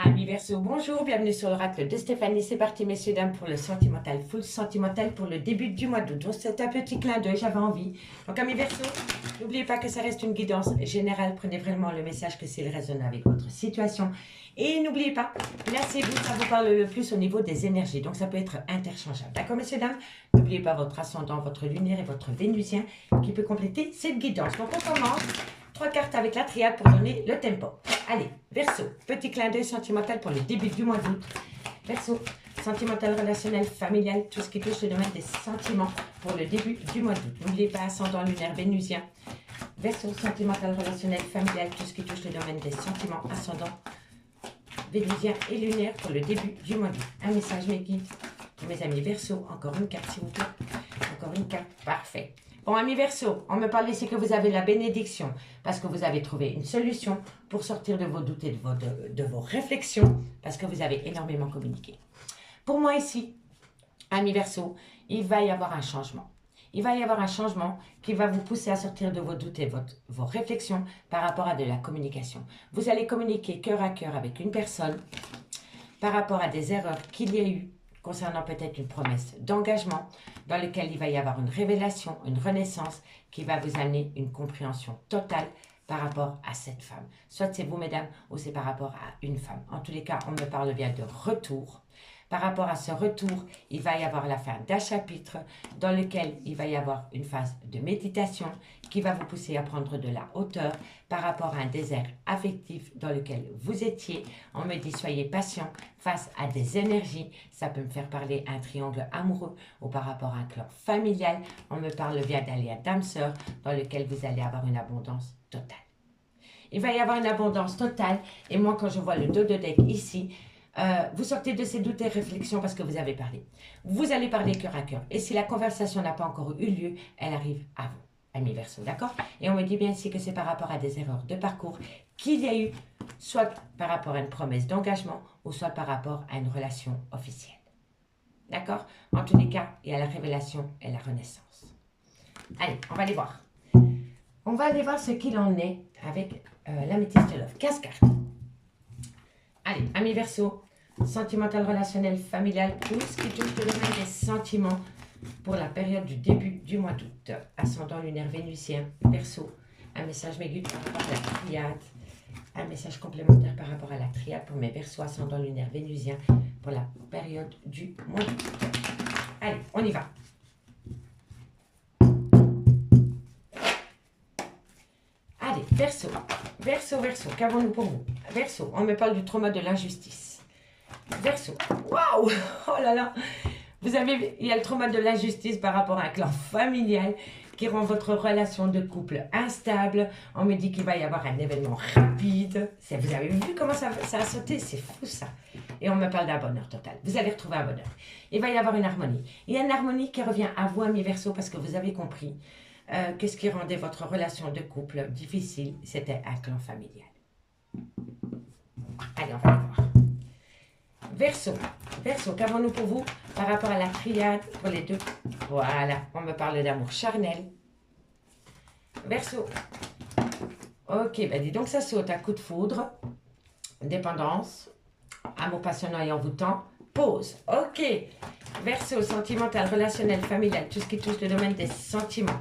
Amis Verseau, bonjour, bienvenue sur l'oracle de Stéphanie. C'est parti, messieurs, dames, pour le sentimental, full sentimental pour le début du mois d'août. Donc, c'est un petit clin d'œil, j'avais envie. Donc, amis Verseau, n'oubliez pas que ça reste une guidance générale. Prenez vraiment le message que s'il résonne avec votre situation. Et n'oubliez pas, placez-vous, ça vous parle le plus au niveau des énergies. Donc, ça peut être interchangeable. D'accord, messieurs, dames? N'oubliez pas votre ascendant, votre lunaire et votre vénusien qui peut compléter cette guidance. Donc, on commence. 3 cartes avec la triade pour donner le tempo. Allez, Verseau, petit clin d'œil sentimental pour le début du mois d'août. Verseau, sentimental, relationnel, familial, tout ce qui touche le domaine des sentiments pour le début du mois d'août. N'oubliez pas, ascendant lunaire vénusien. Verseau, sentimental, relationnel, familial, tout ce qui touche le domaine des sentiments, ascendant vénusien et lunaire pour le début du mois d'août. Un message, mes guides, pour mes amis Verseau. Encore une carte, s'il vous plaît. Encore une carte, parfait. Bon, amis Verseau, on me parle ici que vous avez la bénédiction parce que vous avez trouvé une solution pour sortir de vos doutes et de vos réflexions parce que vous avez énormément communiqué. Pour moi ici, amis Verseau, il va y avoir un changement. Il va y avoir un changement qui va vous pousser à sortir de vos doutes et vos réflexions par rapport à de la communication. Vous allez communiquer cœur à cœur avec une personne par rapport à des erreurs qu'il y a eu concernant peut-être une promesse d'engagement dans lequel il va y avoir une révélation, une renaissance qui va vous amener une compréhension totale par rapport à cette femme. Soit c'est vous, mesdames, ou c'est par rapport à une femme. En tous les cas, on me parle bien de retour. Par rapport à ce retour, il va y avoir la fin d'un chapitre dans lequel il va y avoir une phase de méditation qui va vous pousser à prendre de la hauteur par rapport à un désert affectif dans lequel vous étiez. On me dit soyez patient face à des énergies. Ça peut me faire parler un triangle amoureux ou par rapport à un clan familial. On me parle bien d'allié d'âme-sœur dans lequel vous allez avoir une abondance totale. Il va y avoir une abondance totale et moi quand je vois le dos de deck ici, vous sortez de ces doutes et réflexions parce que vous avez parlé. Vous allez parler cœur à cœur. Et si la conversation n'a pas encore eu lieu, elle arrive à vous, amis Verseau, d'accord? Et on me dit bien ici que c'est par rapport à des erreurs de parcours qu'il y a eu, soit par rapport à une promesse d'engagement ou soit par rapport à une relation officielle. D'accord? En tous les cas, il y a la révélation et la renaissance. Allez, on va aller voir. On va aller voir ce qu'il en est avec l'améthyste de Love. 15 cartes. Allez, amis Verseau, sentimental, relationnel, familial, tout ce qui touche le domaine des sentiments pour la période du début du mois d'août. Ascendant lunaire vénusien, Verseau, un message mégu par rapport à la triade, un message complémentaire par rapport à la triade pour mes Verseaux, ascendant lunaire vénusien pour la période du mois d'août. Allez, on y va. Allez, Verseau, Verseau, Verseau, qu'avons-nous pour vous? Verseau, on me parle du trauma de l'injustice. Verseau, waouh, oh là là, il y a le trauma de l'injustice par rapport à un clan familial qui rend votre relation de couple instable. On me dit qu'il va y avoir un événement rapide. Vous avez vu comment ça a sauté? C'est fou ça. Et on me parle d'un bonheur total. Vous allez retrouver un bonheur. Il va y avoir une harmonie. Il y a une harmonie qui revient à vous, amis Verseau, parce que vous avez compris que ce qui rendait votre relation de couple difficile, c'était un clan familial. Allez, on va aller voir. Verseau, Verseau, qu'avons-nous pour vous par rapport à la triade pour les deux? Voilà, on me parle d'amour charnel. Verseau, ok, ben dis donc ça saute, un coup de foudre, dépendance, amour passionnant et envoûtant, pause, ok. Verseau, sentimental, relationnel, familial, tout ce qui touche le domaine des sentiments.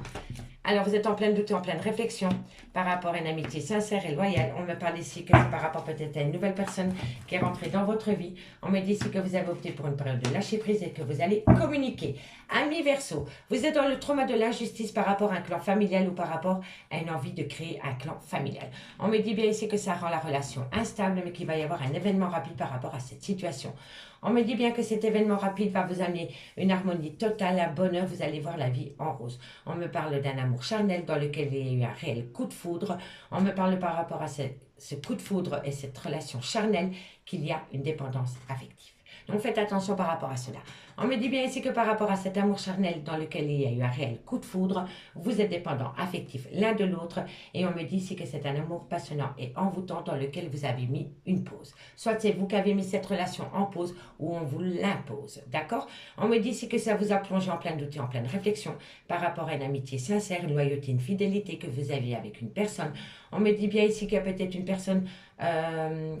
Alors, vous êtes en pleine doute et en pleine réflexion par rapport à une amitié sincère et loyale. On me parle ici que c'est par rapport peut-être à une nouvelle personne qui est rentrée dans votre vie. On me dit ici que vous avez opté pour une période de lâcher prise et que vous allez communiquer. Amis Verseau, vous êtes dans le trauma de l'injustice par rapport à un clan familial ou par rapport à une envie de créer un clan familial. On me dit bien ici que ça rend la relation instable, mais qu'il va y avoir un événement rapide par rapport à cette situation. On me dit bien que cet événement rapide va vous amener une harmonie totale, un bonheur, vous allez voir la vie en rose. On me parle d'un amour charnel dans lequel il y a eu un réel coup de foudre. On me parle par rapport à ce coup de foudre et cette relation charnelle qu'il y a une dépendance affective. Donc faites attention par rapport à cela. On me dit bien ici que par rapport à cet amour charnel dans lequel il y a eu un réel coup de foudre, vous êtes dépendants affectifs l'un de l'autre et on me dit ici que c'est un amour passionnant et envoûtant dans lequel vous avez mis une pause. Soit c'est vous qui avez mis cette relation en pause ou on vous l'impose, d'accord? On me dit ici que ça vous a plongé en plein doute et en pleine réflexion par rapport à une amitié sincère, une loyauté, une fidélité que vous aviez avec une personne. On me dit bien ici qu'il y a peut-être une personne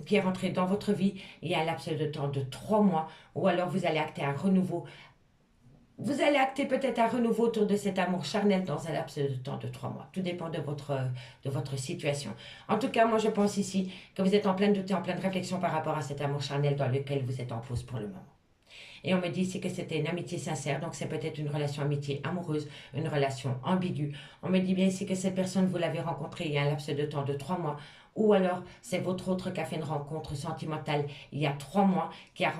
qui est rentrée dans votre vie il y a un laps de temps de 3 mois ou alors vous allez acter un renouveau. Vous allez acter peut-être un renouveau autour de cet amour charnel dans un laps de temps de 3 mois. Tout dépend de votre situation. En tout cas, moi je pense ici que vous êtes en plein doute et en pleine réflexion par rapport à cet amour charnel dans lequel vous êtes en pause pour le moment. Et on me dit ici que c'était une amitié sincère, donc c'est peut-être une relation amitié amoureuse, une relation ambiguë. On me dit bien ici que cette personne, vous l'avez rencontrée il y a un laps de temps de 3 mois, ou alors c'est votre autre qui a fait une rencontre sentimentale il y a 3 mois, qui a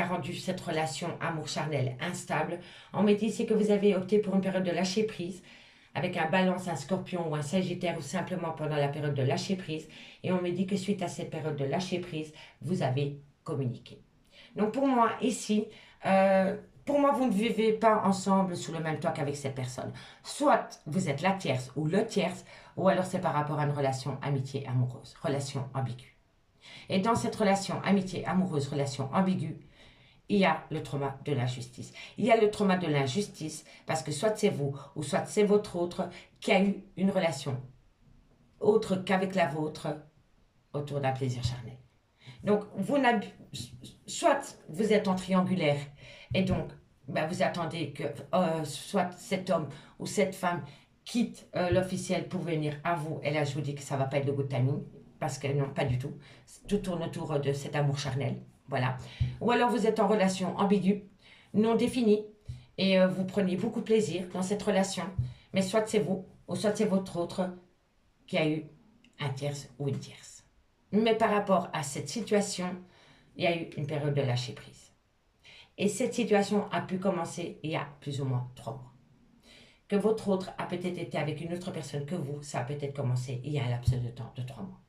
rendu cette relation amour charnel instable. On me dit ici que vous avez opté pour une période de lâcher prise, avec un balance, un scorpion ou un sagittaire, ou simplement pendant la période de lâcher prise. Et on me dit que suite à cette période de lâcher prise, vous avez communiqué. Donc pour moi, ici, pour moi, vous ne vivez pas ensemble sous le même toit qu'avec cette personne. Soit vous êtes la tierce ou le tierce, ou alors c'est par rapport à une relation amitié amoureuse, relation ambiguë. Et dans cette relation amitié amoureuse, relation ambiguë, il y a le trauma de l'injustice. Il y a le trauma de l'injustice parce que soit c'est vous ou soit c'est votre autre qui a eu une relation autre qu'avec la vôtre autour d'un plaisir charnel. Donc, soit vous êtes en triangulaire et donc vous attendez que soit cet homme ou cette femme quitte l'officiel pour venir à vous. Et là, je vous dis que ça ne va pas être le good timing parce que non, pas du tout. Tout tourne autour de cet amour charnel. Voilà. Ou alors vous êtes en relation ambiguë, non définie et vous prenez beaucoup de plaisir dans cette relation. Mais soit c'est vous ou soit c'est votre autre qui a eu un tierce ou une tierce. Mais par rapport à cette situation, il y a eu une période de lâcher prise. Et cette situation a pu commencer il y a plus ou moins 3 mois. Que votre autre a peut-être été avec une autre personne que vous, ça a peut-être commencé il y a un laps de temps de 3 mois.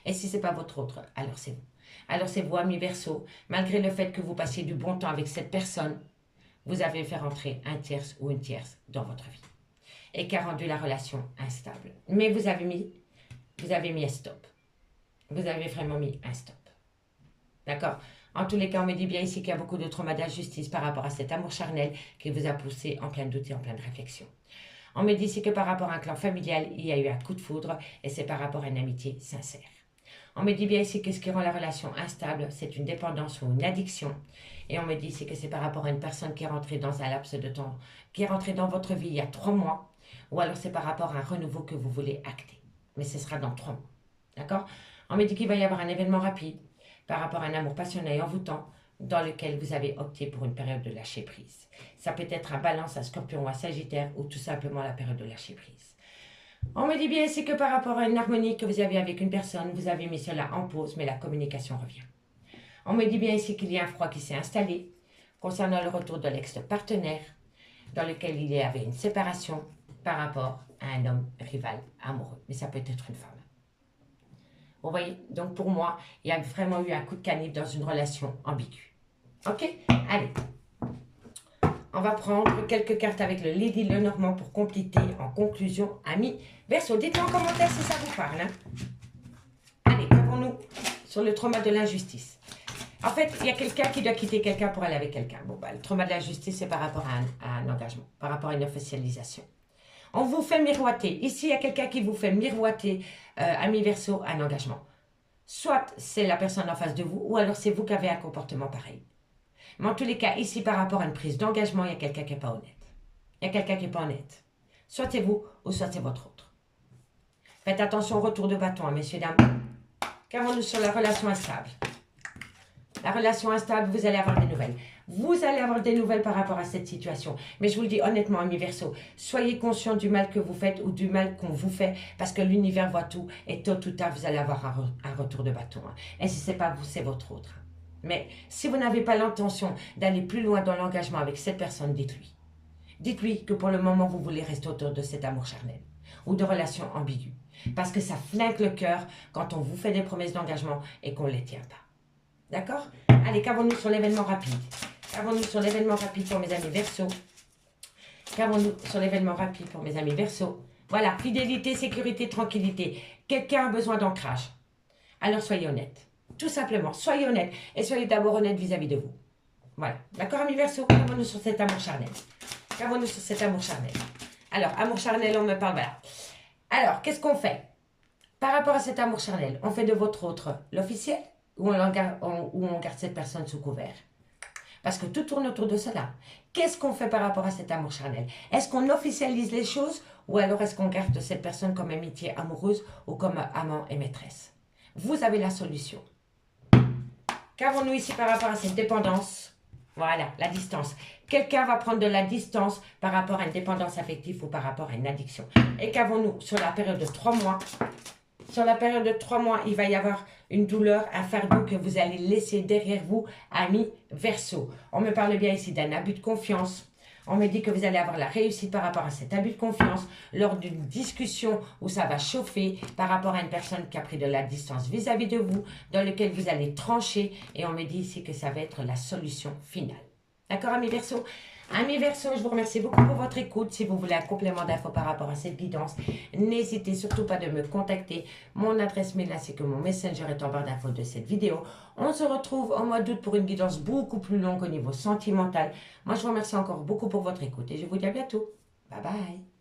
Et si ce n'est pas votre autre, alors c'est vous. Alors c'est vous, amis Verseau, malgré le fait que vous passiez du bon temps avec cette personne, vous avez fait rentrer un tierce ou une tierce dans votre vie. Et qui a rendu la relation instable. Mais vous avez mis un stop. Vous avez vraiment mis un stop. D'accord? En tous les cas, on me dit bien ici qu'il y a beaucoup de trauma d'injustice par rapport à cet amour charnel qui vous a poussé en plein doute et en pleine réflexion. On me dit ici que par rapport à un clan familial, il y a eu un coup de foudre et c'est par rapport à une amitié sincère. On me dit bien ici que ce qui rend la relation instable, c'est une dépendance ou une addiction. Et on me dit ici que c'est par rapport à une personne qui est rentrée dans un laps de temps, qui est rentrée dans votre vie il y a 3 mois, ou alors c'est par rapport à un renouveau que vous voulez acter. Mais ce sera dans 3 mois. D'accord? On me dit qu'il va y avoir un événement rapide par rapport à un amour passionné et envoûtant dans lequel vous avez opté pour une période de lâcher prise. Ça peut être un balance, un scorpion ou un sagittaire ou tout simplement la période de lâcher prise. On me dit bien ici que par rapport à une harmonie que vous avez avec une personne, vous avez mis cela en pause, mais la communication revient. On me dit bien ici qu'il y a un froid qui s'est installé concernant le retour de l'ex-partenaire dans lequel il y avait une séparation par rapport à un homme rival amoureux. Mais ça peut être une femme. Vous voyez? Donc pour moi, il y a vraiment eu un coup de canif dans une relation ambiguë. Ok? Allez. On va prendre quelques cartes avec le Lady Lenormand pour compléter en conclusion, amis Verseau. Dites-moi en commentaire si ça vous parle. Hein? Allez, qu'avons-nous sur le trauma de l'injustice? En fait, il y a quelqu'un qui doit quitter quelqu'un pour aller avec quelqu'un. Bon, le trauma de l'injustice, c'est par rapport à un engagement, par rapport à une officialisation. On vous fait miroiter. Ici, il y a quelqu'un qui vous fait miroiter, amis Verseau, un engagement. Soit c'est la personne en face de vous, ou alors c'est vous qui avez un comportement pareil. Mais en tous les cas, ici, par rapport à une prise d'engagement, il y a quelqu'un qui n'est pas honnête. Il y a quelqu'un qui n'est pas honnête. Soit c'est vous, ou soit c'est votre autre. Faites attention au retour de bâton, hein, messieurs, dames. Qu'avons-nous sur la relation instable? La relation instable, vous allez avoir des nouvelles. Vous allez avoir des nouvelles par rapport à cette situation. Mais je vous le dis honnêtement, amis Verseau, soyez conscients du mal que vous faites ou du mal qu'on vous fait parce que l'univers voit tout et tôt ou tard, vous allez avoir un retour de bâton. Hein. Et si ce n'est pas vous, c'est votre autre. Mais si vous n'avez pas l'intention d'aller plus loin dans l'engagement avec cette personne, dites-lui. Dites-lui que pour le moment, vous voulez rester autour de cet amour charnel ou de relations ambiguës. Parce que ça flingue le cœur quand on vous fait des promesses d'engagement et qu'on ne les tient pas. D'accord? Allez, qu'avons-nous sur l'événement rapide? Qu'avons-nous sur l'événement rapide pour mes amis Verseau? Qu'avons-nous sur l'événement rapide pour mes amis Verseau? Voilà, fidélité, sécurité, tranquillité. Quelqu'un a besoin d'ancrage. Alors soyez honnête. Tout simplement, soyez honnête. Et soyez d'abord honnête vis-à-vis de vous. Voilà. D'accord, amis Verseau? Qu'avons-nous sur cet amour charnel? Qu'avons-nous sur cet amour charnel? Alors, amour charnel, on me parle, voilà. Alors, qu'est-ce qu'on fait? Par rapport à cet amour charnel, on fait de votre autre l'officiel ou on garde cette personne sous couvert? Parce que tout tourne autour de cela. Qu'est-ce qu'on fait par rapport à cet amour charnel? Est-ce qu'on officialise les choses ou alors est-ce qu'on garde cette personne comme amitié amoureuse ou comme amant et maîtresse? Vous avez la solution. Qu'avons-nous ici par rapport à cette dépendance? Voilà, la distance. Quelqu'un va prendre de la distance par rapport à une dépendance affective ou par rapport à une addiction. Et qu'avons-nous sur la période de 3 mois? Sur la période de 3 mois, il va y avoir une douleur, un fardeau que vous allez laisser derrière vous, amis Verseau. On me parle bien ici d'un abus de confiance. On me dit que vous allez avoir la réussite par rapport à cet abus de confiance lors d'une discussion où ça va chauffer par rapport à une personne qui a pris de la distance vis-à-vis de vous, dans lequel vous allez trancher. Et on me dit ici que ça va être la solution finale. D'accord, amis Verseau? Amis Verseau, je vous remercie beaucoup pour votre écoute. Si vous voulez un complément d'infos par rapport à cette guidance, n'hésitez surtout pas de me contacter. Mon adresse mail ainsi que mon messenger est en barre d'infos de cette vidéo. On se retrouve au mois d'août pour une guidance beaucoup plus longue au niveau sentimental. Moi, je vous remercie encore beaucoup pour votre écoute et je vous dis à bientôt. Bye bye.